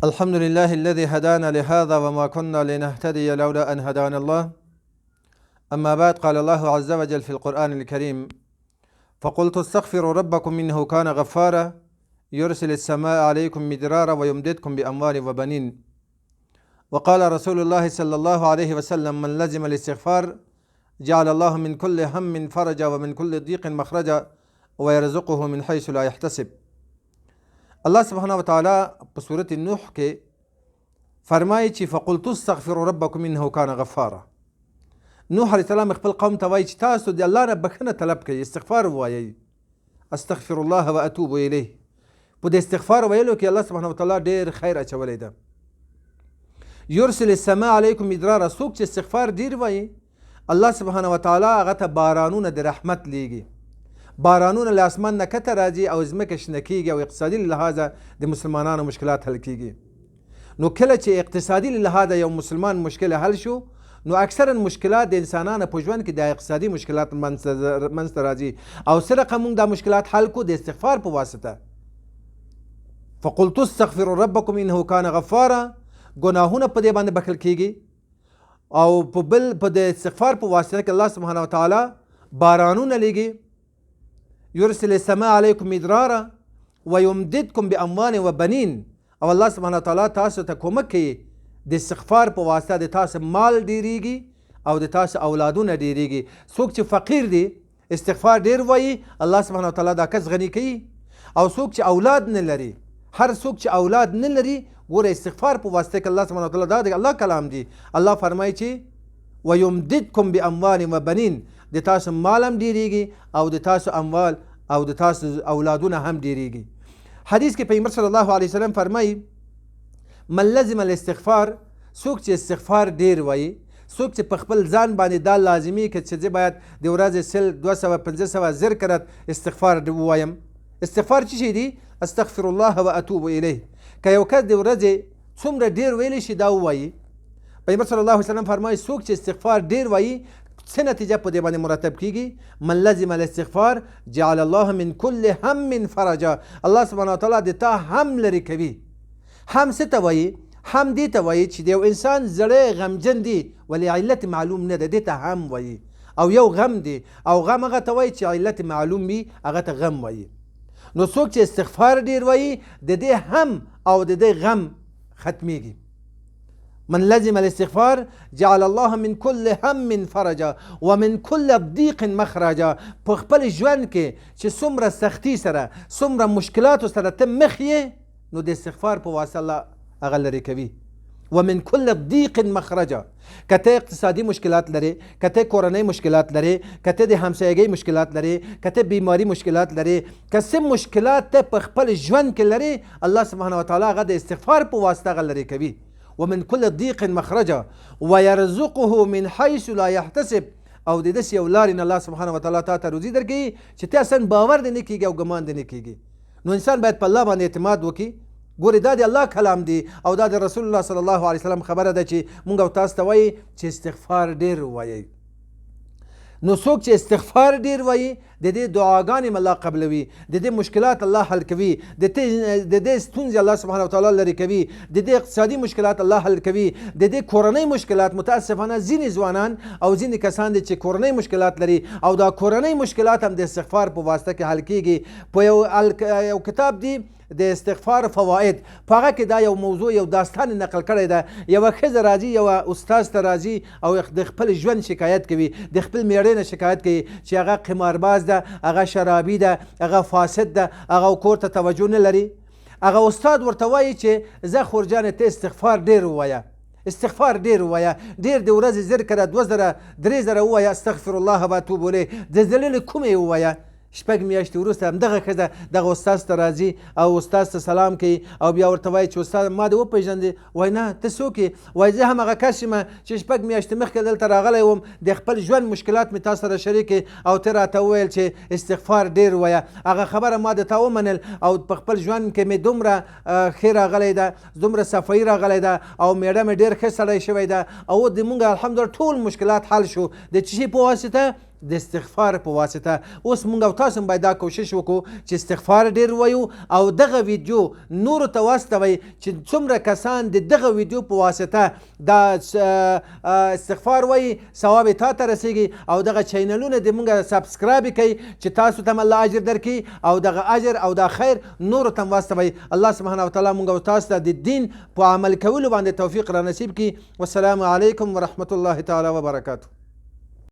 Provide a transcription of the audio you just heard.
الحمد لله الذي هدانا لهذا وما كنا لنهتدي لولا أن هدانا الله. أما بعد، قال الله عز وجل في القرآن الكريم: فقلت استغفروا ربكم إنه كان غفارا يرسل السماء عليكم مدرارا ويمددكم بأموال وبنين. وقال رسول الله صلى الله عليه وسلم: من لزم الاستغفار جعل الله من كل هم فرجا ومن كل ضيق مخرجا ويرزقه من حيث لا يحتسب. الله سبحانه وتعالى په سورة نوح کې فرمایي چې فقلت استغفروا ربکم انه کان غفارا. نوح علیه السلام خپل قوم ته وایي چې تاسو د الله نه بخښنه طلب کوئ، استغفار ووایئ، استغفر الله واتوب الیه. په د استغفار ویلو کې الله سبحانه وتعالی ډېر خیر اچولی ده. یرسل السماء علیکم مدرارا، څوک چې استغفار ډېر وایي الله سبحانه وتعالی هغه ته بارانونه د رحمت لیږي. بارانونه له اسمان نه کته راځي او ځمکه شنه کیږي او اقتصادي لحاظه د مسلمانانو مشکلات حل کیږي. نو کله چې اقتصادي لحاظه یو مسلمان مشکل حل شو، نو اکثرا مشکلات د انسانانو په ژوند کې د اقتصادي مشکلات منځته راځي او سرقه موږ دا مشکلات حل کو د استغفار په واسطه. فقلت استغفروا ربکم انه کان غفارا، ګناهونه په دې باندې بخښل کیږي او په د استغفار په واسطه کې الله سبحانه وتعالی بارانونه لیږي. يرسل السماء عليكم مدرارا ويمددكم بأموال وبنين، او الله سبحانه وتعالی تاسو ته کومک کوي د استغفار په واسطه د تاسو مال ډیریږي او د تاسو اولادونه ډیریږي. څوک چې فقیر دی استغفار ډیر وایي الله سبحانه وتعالی دا کس غني کوي، او څوک چې اولاد نه لري، هر څوک چې اولاد نه لري ګوره استغفار په واسطه کې الله سبحانه وتعالی دا د الله کلام دی. الله فرمایي چې ويمددكم بأموال وبنين، د تاسو مال هم ډیریږي او د تاسو اموال او د تاسو اولادونه هم ډیریږي. حدیث کې پیغمبر صلی الله علیه وسلم فرمایي: من لزم الاستغفار، څوک چې استغفار ډیر وایي، څوک چې په خپل ځان باندې دا لازمي که چې زه باید د ورځې 200-500 زر کرت استغفار ووایم. استغفار څه شی دی؟ استغفر الله واتوب الیه. که یو کس د ورځې څومره ډیر ویلی شي دا ووایي. پیغمبر صلی الله علیه وسلم فرمایي څوک چې استغفار ډیر وایي څه نتیجه په دې باندې مرتب کیږي؟ من لزم الاستغفار جعل الله من كل هم فرجا، الله سبحانه وتعالی د تا هم لري کوي. هم څه ته وایي؟ هم دې ته وایي چې د یو انسان زړه غمجن دی ولی علت معلوم نه ده، دې ته هم وایي. او یو غم دی او غم هغه ته وایي چې علت معلوم وي، هغه ته غم وایي. نو څوک چې استغفار ډیر وایي د دې هم او د دې غم ختمیږي. من لزم الاستغفار جعل الله من كل هم فرجا ومن كل ضيق مخرجا. په خپل ژوند کې چې څومره سختی سره څومره مشکلاتو سره ته مخ یې، نو د استغفار په واسطه الله هغه لرې کوي. ومن كل ضيق مخرجا، که ته اقتصادي مشکلات لري، که ته کورنۍ مشکلات لري، که ته د همسایګۍ مشکلات لري، که ته بیماری مشکلات لري، که څه مشکلات ته په خپل ژوند کې لري، الله سبحانه وتعالی هغه د استغفار په واسطه هغه لرې کوي. ومن كل ضيق مخرجا ويرزقه من حيث لا يحتسب، او د داسې یو لارې نه الله سبحانه وتعالی تا ته روزي درکوي چې ته اصلا باور دې نه کېږي او ګمان دې نه کېږي. نو انسان باید په الله باندې اعتماد وکړي. ګورې دا د الله کلام دی او دا د رسول الله صلی الله علیه وسلم خبره ده چې مونږ او تاسو ته وایي چې استغفار ډېر ووایئ. نو څوک چې استغفار ډیر وایي د دې دعاګانې الله قبلوي، د دې مشکلات الله حل کوي، د دې ستونزې الله سبحانه وتعالی لرې کوي، د دې اقتصادي مشکلات الله حل کوي، د دې کورنۍ مشکلات. متاسفانه ځینې ځوانان او ځینې کسان دي چې کورنۍ مشکلات لري او دا کورنۍ مشکلات هم د استغفار په واسطه کې حل کیږي. په یو کتاب دی د استغفار فواید، په هغه کې دا یو موضوع یو داستان نقل کړی ده. یوه ښځه راځي یوه استاذ ته راځي او د خپل ژوند شکایت کوي، د خپل میړې نه شکایت کوي چې هغه قمارباز ده، هغه شرابي ده، هغه فاسد ده، هغه کور ته توجه نه لري. هغه استاد ورته وایي چې زه خورجانې ته استغفار ډېر ووایه، استغفار ډېر ووایه، ډېر د ورځې 1000 کړه 2000 3000 ووایه، استغفر الله واتوب الیه، د زړه له کومې ووایه. 6 میاشتې وروسته همدغه ښځه دغه استاذ ته راځي او استاذ ته سلام کوي او بیا ورته وایي چې استاد ما دې وپېژندې؟ وایي نه ته څوک یې؟ وایي زه هم هغه کس یم چې 6 میاشتې مخکې دلته راغلی وم، د خپل ژوند مشکلات مې تا سره شریک او ته راته وویل چې استغفار ډېر ووایه. هغه خبره ما د تا ومنل او په خپل ژوند کې مې دومره ښې راغلی ده، دومره صفایي راغلی ده او میړه مې ډېر ښه سړی شوی ده او د مونږ الحمدلله ټول مشکلات حل شو. د څه شي په واسطه؟ د استغفار په واسطه. اوس مونږ او تاسو باید دا کوشش وکړو چې استغفار ډیر وایو او دغه ویډیو نورو ته واستوئ چې څومره کسان د دغه ویډیو په واسطه دا استغفار وایي ثواب یې تا ته رسیږي او دغه چینلونه د مونږ سبسکرایب کړئ چې تاسو ته الله اجر درکړي او دغه اجر او دا خیر نورو ته واستوئ. الله سبحانه وتعالی مونږ او تاسو ته د دین په عمل کولو باندې توفیق را نصیب کړي. والسلام علیکم ورحمة الله تعالی وبرکاته.